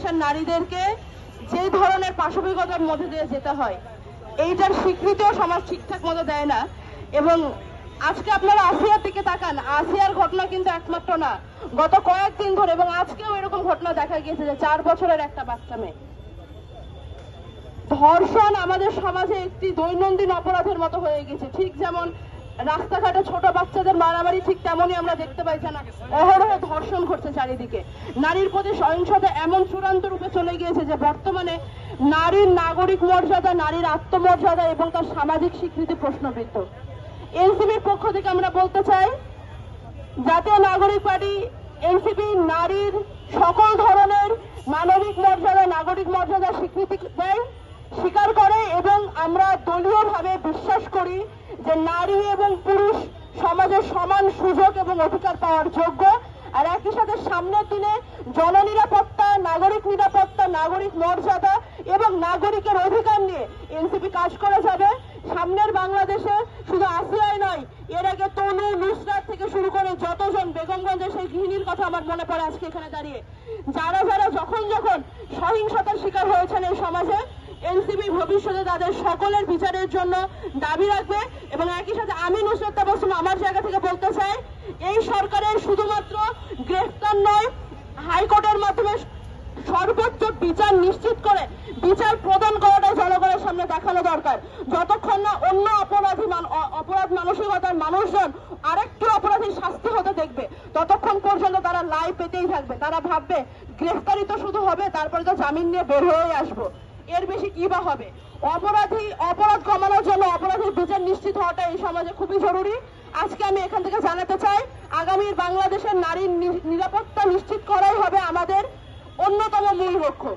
বাংলাদেশের নারীদেরকে যে ধরনের পাশবিকতার মধ্যে দিয়ে যেতে হয় এইটার স্বীকৃতিও সমাজ ঠিকঠাক মতো দেয় না। এবং আজকে আপনারা আসিয়ার দিকে তাকান, আসিয়ার ঘটনা কিন্তু একমাত্র না, গত কয়েকদিন ধরে এবং আজকেও এরকম ঘটনা দেখা গিয়েছে যে 4 বছরের একটা বাচ্চা মেয়ে। ধর্ষণ আমাদের সমাজে একটি দৈনন্দিন অপরাধের মতো হয়ে গেছে। ঠিক যেমন রাস্তাঘাটে ছোট বাচ্চাদের মারামারি, ঠিক তেমনই আমরা দেখতে পাইছি না অহরহ ধর্ষণ ঘটছে চারিদিকে। নারীর প্রতি সহিংসতা এমন চূড়ান্ত রূপে চলে গিয়েছে যে বর্তমানে নারীর নাগরিক মর্যাদা, নারীর আত্মমর্যাদা এবং তার সামাজিক স্বীকৃতি প্রশ্নবিদ্ধ। এনসিপির পক্ষ থেকে আমরা বলতে চাই, জাতীয় নাগরিক পার্টি এনসিপি নারীর সকল ধরনের মানবিক মর্যাদা, নাগরিক মর্যাদা স্বীকৃতি দেয়, স্বীকার করে এবং আমরা দলীয়ভাবে বিশ্বাস করি যে নারী এবং পুরুষ সমাজের সমান সুযোগ এবং অধিকার পাওয়ার যোগ্য। আর একই সাথে সামনের দিনে জননিরাপত্তা, নাগরিক নিরাপত্তা, নাগরিক মর্যাদা এবং নাগরিকের অধিকার নিয়ে এনসিপি কাজ করে যাবে। সামনের বাংলাদেশে শুধু আসিয়াই নয়, এর আগে তনু, নুসরাত থেকে শুরু করে যতজন, বেগমগঞ্জের সেই গৃহিণীর কথা আমার মনে পড়ে আজকে এখানে দাঁড়িয়ে, যারা যারা যখন সহিংসতার শিকার হয়েছেন এই সমাজে, এনসিপি ভবিষ্যতে তাদের সকলের বিচারের জন্য দাবি রাখবে। এবং একই সাথে আমি নুসরাত তাবাসসুম আমার জায়গা থেকে বলতে চাই, এই সরকারের শুধুমাত্র গ্রেফতার নয়, হাইকোর্টের মাধ্যমে সর্বোচ্চ বিচার নিশ্চিত করে বিচার প্রদান করাটা জনগণের সামনে দেখানো দরকার। যতক্ষণ না অন্য অপরাধ মানসিকতার মানুষজন আরেকটু অপরাধীর শাস্তি হতে দেখবে, ততক্ষণ পর্যন্ত তারা লাই পেতেই থাকবে। তারা ভাববে গ্রেফতারি তো শুধু হবে, তারপরে তো জামিন নিয়ে বের হয়ে আসবো, এর বেশি কি বা হবে। অপরাধ কমানোর জন্য অপরাধীর বিচার নিশ্চিত হওয়াটা এই সমাজে খুবই জরুরি। আজকে আমি এখান থেকে জানাতে চাই, আগামীর বাংলাদেশের নারীর নিরাপত্তা নিশ্চিত করাই হবে আমাদের অন্যতম মূল লক্ষ্য।